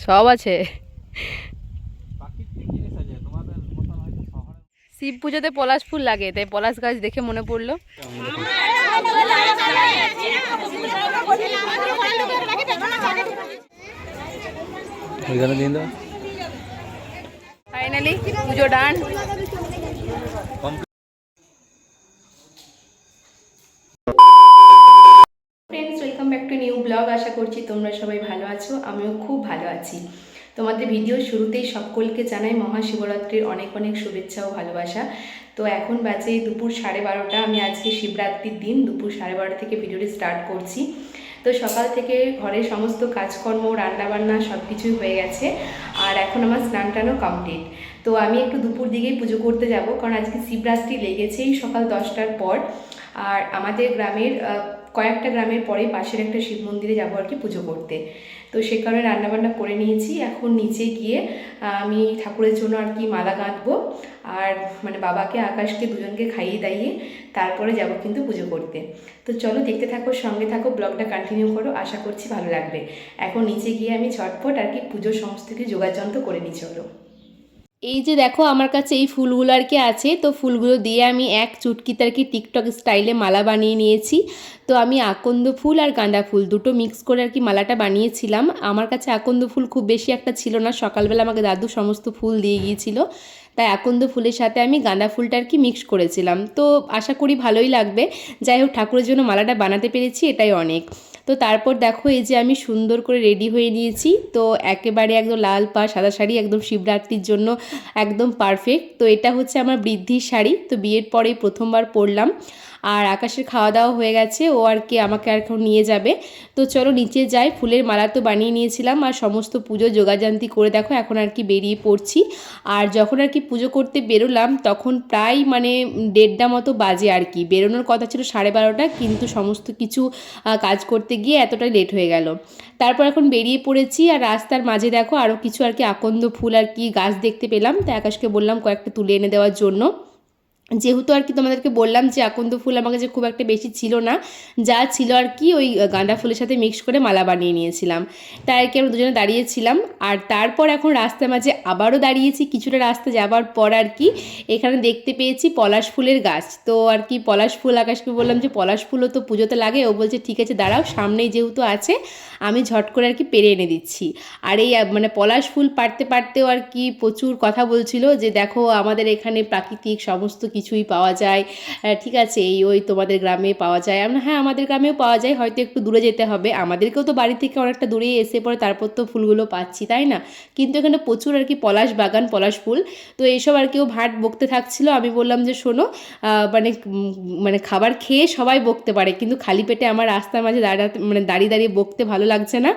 সব আছে। শিব পুজোতে পলাশ ফুল লাগে, তাই পলাশ গাছ দেখে মনে পড়লো। Finally Puja done. Friends, welcome back to new blog. আশা করছি তোমরা সবাই ভালো আছো, আমিও খুব ভালো আছি। তোমাদের ভিডিও শুরুতেই সকলকে জানাই মহাশিবরাত্রির অনেক অনেক শুভেচ্ছা ও ভালোবাসা। তো এখন বাজে দুপুর 12:30। আমি আজকে শিবরাত্রির দিন দুপুর 12:30 থেকে ভিডিওটি স্টার্ট করছি। তো সকাল থেকে ঘরের সমস্ত কাজকর্ম, রান্নাবান্না সব কিছুই হয়ে গেছে, আর এখন আমার স্নান টানও কমপ্লিট। তো আমি একটু দুপুর দিকেই পুজো করতে যাব, কারণ আজকে শিবরাত্রি লেগেছেই সকাল 10টার পর। আর আমাদের গ্রামের কয়েকটা গ্রামের পরে পাশের একটা শিব মন্দিরে যাবো আর কি পুজো করতে। তো সে কারণে রান্নাবান্না করে নিয়েছি। এখন নিচে গিয়ে আমি ঠাকুরের জন্য আর কি মালা গাঁথবো, আর মানে বাবাকে আকাশকে দুজনকে খাইয়ে দাইয়ে তারপরে যাব কিন্তু পুজো করতে। তো চলো দেখতে থাকো, সঙ্গে থাকো, ব্লগটা কন্টিনিউ করো, আশা করছি ভালো লাগবে। এখন নিচে গিয়ে আমি ঝটপট আর কি পুজোর সমস্ত কিছু যোগাযন্ত্র করে নিই, চলো। এই যে দেখো আমার কাছে এই ফুলগুলো আর কি আছে, তো ফুলগুলো দিয়ে আমি এক চুটকিতে আর কি টিকটক স্টাইলে মালা বানিয়ে নিয়েছি। তো আমি আকন্দ ফুল আর গাঁদা ফুল দুটো মিক্স করে আর কি মালাটা বানিয়েছিলাম। আমার কাছে আকন্দ ফুল খুব বেশি একটা ছিল না, সকালবেলা আমাকে দাদু সমস্ত ফুল দিয়ে গিয়েছিল, তাই আকন্দ ফুলের সাথে আমি গাঁদা ফুলটা আর কি মিক্স করেছিলাম। তো আশা করি ভালোই লাগবে। যাই হোক, ঠাকুরের জন্য মালাটা বানাতে পেরেছি, এটাই অনেক। তো তারপর দেখো এই যে আমি সুন্দর করে রেডি হয়ে নিয়েছি। তো একেবারে একদম লাল পাড় সাদা শাড়ি, একদম শিবরাত্রির জন্য একদম পারফেক্ট। তো এটা হচ্ছে আমার বৃদ্ধির শাড়ি, তো বিয়ের পরেই প্রথমবার পরলাম। আর আকাশের খাওয়া দাওয়া হয়ে গেছে, ও আর কি আমাকে এখন নিয়ে যাবে। তো চলো নিচে যাই। ফুলের মালা তো বানিয়ে নিয়েছিলাম, আর সমস্ত পুজো যোগাযান্তি করে দেখো এখন আর কি বেরিয়ে পড়ছি। আর যখন আর কি পুজো করতে বেরোলাম তখন প্রায় মানে 1:30টা মতো বাজে আর কি। বেরোনোর কথা ছিল 12:30, কিন্তু সমস্ত কিছু কাজ করতে গিয়ে এতটাই লেট হয়ে গেল। তারপর এখন বেরিয়ে পড়েছি, আর রাস্তার মাঝে দেখো আরও কিছু আর কি আকন্দ ফুল আর কি গাছ দেখতে পেলাম, তাই আকাশকে বললাম কয়েকটা তুলে এনে দেওয়ার জন্য। যেহেতু আর কি তোমাদেরকে বললাম যে আকন্দ ফুল আমার কাছে খুব একটা বেশি ছিল না, যা ছিল আর কি ওই গাঁদা ফুলের সাথে মিক্স করে মালা বানিয়ে নিয়েছিলাম। তাই আর কি আমরা দুজনে দাঁড়িয়েছিলাম। আর তারপর এখন রাস্তার মাঝে আবারও দাঁড়িয়েছি, কিছুটা রাস্তা যাবার পর আর কি এখানে দেখতে পেয়েছি পলাশ ফুলের গাছ। তো আর কি পলাশ ফুল, আকাশকে বললাম যে পলাশ ফুলও তো পুজোতে লাগে। ও বলছে ঠিক আছে দাঁড়াও, সামনেই যেহেতু আছে আমি ঝট করে আর কি পেরে এনে দিচ্ছি। আর এই মানে পলাশ ফুল পাড়তে পাড়তেও আর কি প্রচুর কথা বলছিল যে দেখো আমাদের এখানে প্রাকৃতিক সমস্ত কিছুই পাওয়া যায়, ঠিক আছে এই ওই তোমাদের গ্রামে পাওয়া যায়। আমরা হ্যাঁ আমাদের গ্রামেও পাওয়া যায়, হয়তো একটু দূরে যেতে হবে, আমাদেরকেও তো বাড়ি থেকে অনেকটা দূরেই এসে পড়ে তারপর তো ফুলগুলো পাচ্ছি, তাই না? কিন্তু এখানে প্রচুর আর কি পলাশ বাগান, পলাশ ফুল। তো এইসব আর কেউ ভাট বকতে থাকছিল। আমি বললাম যে শোনো, মানে মানে খাবার খেয়ে সবাই বকতে পারে, কিন্তু খালি পেটে আমার রাস্তার মাঝে দাঁড়িয়ে দাঁড়িয়ে বকতে ভালো লাগছে না।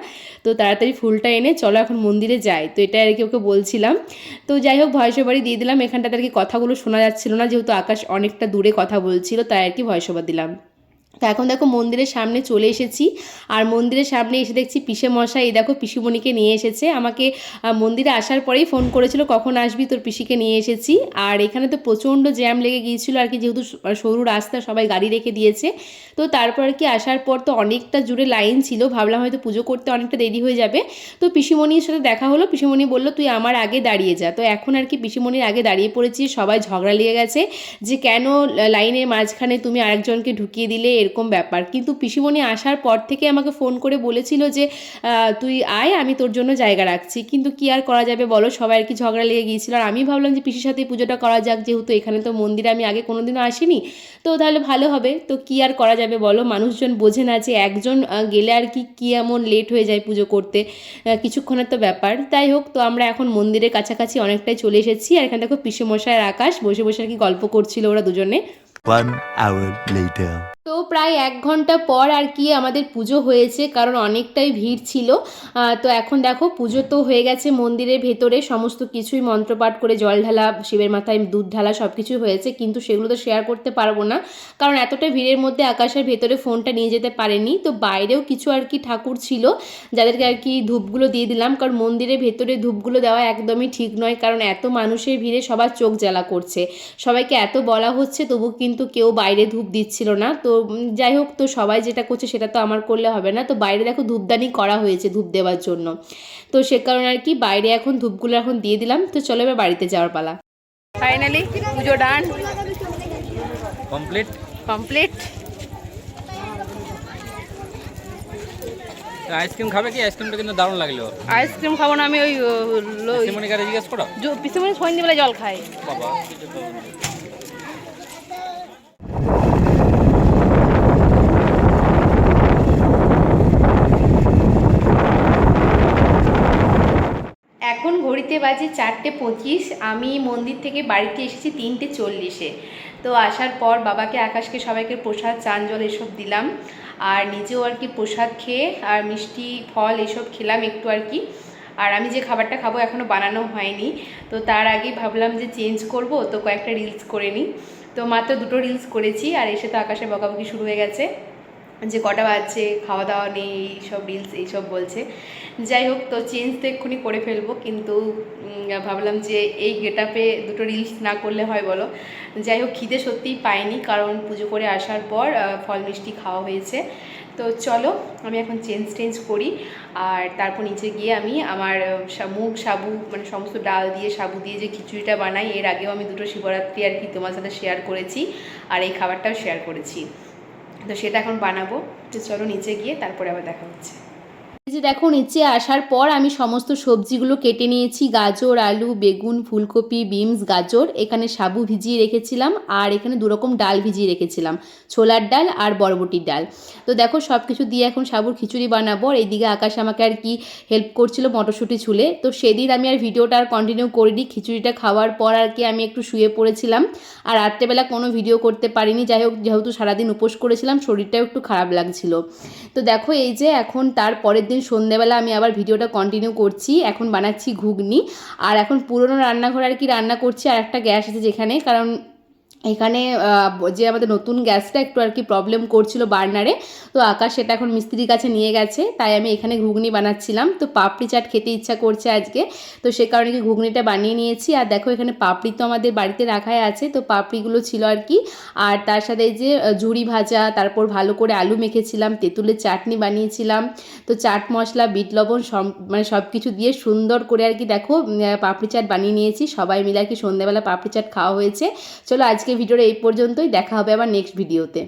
তো তাড়াতাড়ি ফুলটা এনে চলো এখন মন্দিরে যাই। তো এটা আর কি ওকে বলছিলাম। তো যাই হোক ভয়েস ওভারই দিয়ে দিলাম, এখানটাতে আর কি কথাগুলো শোনা যাচ্ছিল না, যেহেতু আকাশ অনেকটা দূরে কথা বলছিল, তাই আর কি ভয়েস ওভার দিলাম। তো এখন দেখো মন্দিরের সামনে চলে এসেছি। আর মন্দিরের সামনে এসে দেখছি পিসে মশাই এই দেখো পিসিমণিকে নিয়ে এসেছে। আমাকে মন্দিরে আসার পরেই ফোন করেছিল কখন আসবি, তোর পিসিকে নিয়ে এসেছি। আর এখানে তো প্রচণ্ড জ্যাম লেগে গিয়েছিলো আর কি, যেহেতু সরু রাস্তা সবাই গাড়ি রেখে দিয়েছে। তো তারপর আর কি আসার পর তো অনেকটা জুড়ে লাইন ছিল, ভাবলাম হয়তো পুজো করতে অনেকটা দেরি হয়ে যাবে। তো পিসিমণির সাথে দেখা হলো, পিসিমণি বললো তুই আমার আগে দাঁড়িয়ে যা। তো এখন আর কি পিসিমণির আগে দাঁড়িয়ে পড়েছি, সবাই ঝগড়া লেগে গেছে যে কেন লাইনের মাঝখানে তুমি আরেকজনকে ঢুকিয়ে দিলে, এরকম ব্যাপার। কিন্তু পিসিমণি আসার পর থেকে আমাকে ফোন করে বলেছিল যে তুই আয়, আমি তোর জন্য জায়গা রাখছি। কিন্তু কি আর করা যাবে বলো, সবাই আর কি ঝগড়া লেগে গিয়েছিল। আর আমি ভাবলাম যে পিসির সাথে পুজোটা করা যাক, যেহেতু এখানে তো মন্দিরে আমি আগে কোনোদিনও আসিনি, তো তাহলে ভালো হবে। তো কি আর করা যাবে বলো, মানুষজন বোঝে না যে একজন গেলে আর কি এমন লেট হয়ে যায় পুজো করতে, কিছুক্ষণের তো ব্যাপার। তাই হোক, তো আমরা এখন মন্দিরের কাছাকাছি অনেকটাই চলে এসেছি। আর এখানে দেখো পিসেমশাই আর আকাশ বসে বসে আর কি গল্প করছিল ওরা দুজনে। 1 hour later. তো প্রায় 1 ঘন্টা পর আর কি আমাদের পুজো হয়েছে, কারণ অনেকটাই ভিড় ছিল। তো এখন দেখো পুজো তো হয়ে গেছে মন্দিরের ভেতরে, সমস্ত কিছুই মন্ত্রপাঠ করে জল ঢালা, শিবের মাথায় দুধ ঢালা সব কিছুই হয়েছে, কিন্তু সেগুলো তো শেয়ার করতে পারবো না, কারণ এতটা ভিড়ের মধ্যে আকাশের ভেতরে ফোনটা নিয়ে যেতে পারেনি। তো বাইরেও কিছু আর কি ঠাকুর ছিল যাদেরকে আর কি ধূপগুলো দিয়ে দিলাম, কারণ মন্দিরের ভেতরে ধূপগুলো দেওয়া একদমই ঠিক নয়, কারণ এত মানুষের ভিড়ে সবার চোখ জ্বালা করছে। সবাইকে এত বলা হচ্ছে তবু কিন্তু কেউ বাইরে ধূপ দিচ্ছিল না। তো যাই হোক, তো সবাই যেটা করছে সেটা তো আমার করলে হবে না। তো বাইরে দেখো ধূপদানি করা হয়েছে ধূপ দেওয়ার জন্য, তো সে কারণে আর কি বাইরে এখন ধূপগুলো এখন দিয়ে দিলাম। তো চলো এবার বাড়িতে যাওয়ার পালা। ফাইনালি পুজো ডান, কমপ্লিট। আইসক্রিম খাবে কি? আইসক্রিমটা কিন্তু দারুণ লাগলো। আইসক্রিম খাবো না আমি, ওই সিমনিকারে জিজ্ঞেস করো। পিসিমণি সন্ধ্যেবেলা জল খাই। বাবা এখন ঘড়িতে বাজে 4:25। আমি মন্দির থেকে বাড়িতে এসেছি 3:40-এ। তো আসার পর বাবাকে, আকাশকে, সবাইকে প্রসাদ, চান জল এসব দিলাম, আর নিজেও আর কি প্রসাদ খেয়ে আর মিষ্টি ফল এসব খেলাম একটু আর কি। আর আমি যে খাবারটা খাবো এখনও বানানো হয়নি, তো তার আগেই ভাবলাম যে চেঞ্জ করব, তো কয়েকটা রিলস করে নিই। তো মাত্র 2টো রিলস করেছি, আর এসে তো আকাশে বকাবকি শুরু হয়ে গেছে যে কটা বাজছে, খাওয়া দাওয়া নেই, এইসব রিলস এইসব বলছে। যাই হোক, তো চেঞ্জ তো এক্ষুনি করে ফেলবো, কিন্তু ভাবলাম যে এই গেটআপে 2টো রিলস না করলে হয় বলো। যাই হোক, খিদে সত্যিই পাইনি, কারণ পুজো করে আসার পর ফল মিষ্টি খাওয়া হয়েছে। তো চলো আমি এখন চেঞ্জ করি, আর তারপর নিচে গিয়ে আমি আমার মুগ সাবু মানে সমস্ত ডাল দিয়ে সাবু দিয়ে যে খিচুড়িটা বানাই, এর আগেও আমি 2টো শিবরাত্রি আর কি তোমার সাথে শেয়ার করেছি, আর এই খাবারটাও শেয়ার করেছি। তো সেটা এখন বানাবো। তো চলো নিচে গিয়ে তারপরে আবার দেখা হচ্ছে। এই যে দেখো, নিচে আসার পর আমি সমস্ত সবজিগুলো কেটে নিয়েছি, গাজর, আলু, বেগুন, ফুলকপি, বিনস, গাজর, এখানে সাবু ভিজিয়ে রেখেছিলাম, আর এখানে 2 রকম ডাল ভিজিয়ে রেখেছিলাম, ছোলার ডাল আর বরবটির ডাল। তো দেখো সব কিছু দিয়ে এখন সাবুর খিচুড়ি বানাবো। আর এইদিকে আকাশ আমাকে আর কি হেল্প করছিল মটরশুঁটি ছুলে। তো সেদিন আমি আর ভিডিওটা আর কন্টিনিউ করিনি, খিচুড়িটা খাওয়ার পর আর কি আমি একটু শুয়ে পড়েছিলাম, আর রাত্রেবেলা কোনো ভিডিও করতে পারিনি। যাই হোক, যেহেতু সারাদিন উপোস করেছিলাম, শরীরটাও একটু খারাপ লাগছিল। তো দেখো এই যে এখন তার পরের দিন সন্ধ্যেবেলা আমি আবার ভিডিওটা কন্টিনিউ করছি। এখন বানাচ্ছি ঘুগনি, আর এখন পুরনো রান্নাঘর আর কি রান্না করছি, আর একটা গ্যাস আছে যেখানে, কারণ এখানে যে আমাদের নতুন গ্যাসটা একটু আর কি প্রবলেম করছিল বার্নারে, তো আকাশ সেটা এখন মিস্ত্রির কাছে নিয়ে গেছে, তাই আমি এখানে ঘুগনি বানাচ্ছিলাম। তো পাপড়ি চাট খেতে ইচ্ছা করছে আজকে, তো সে কারণে কি ঘুগনিটা বানিয়ে নিয়েছি। আর দেখো এখানে পাপড়ি তো আমাদের বাড়িতে রাখাই আছে, তো পাপড়িগুলো ছিল আর কি, আর তার সাথে এই যে ঝুড়ি ভাজা, তারপর ভালো করে আলু মেখেছিলাম, তেঁতুলের চাটনি বানিয়েছিলাম। তো চাট মশলা, বিট লবণ মানে সব কিছু দিয়ে সুন্দর করে আর কি দেখো পাপড়ি চাট বানিয়ে নিয়েছি। সবাই মিলে আর কি সন্ধ্যাবেলা পাপড়ি চাট খাওয়া হয়েছে। চলো আজকে ভিডিওটা এই পর্যন্তই, দেখা হবে আবার নেক্সট ভিডিওতে।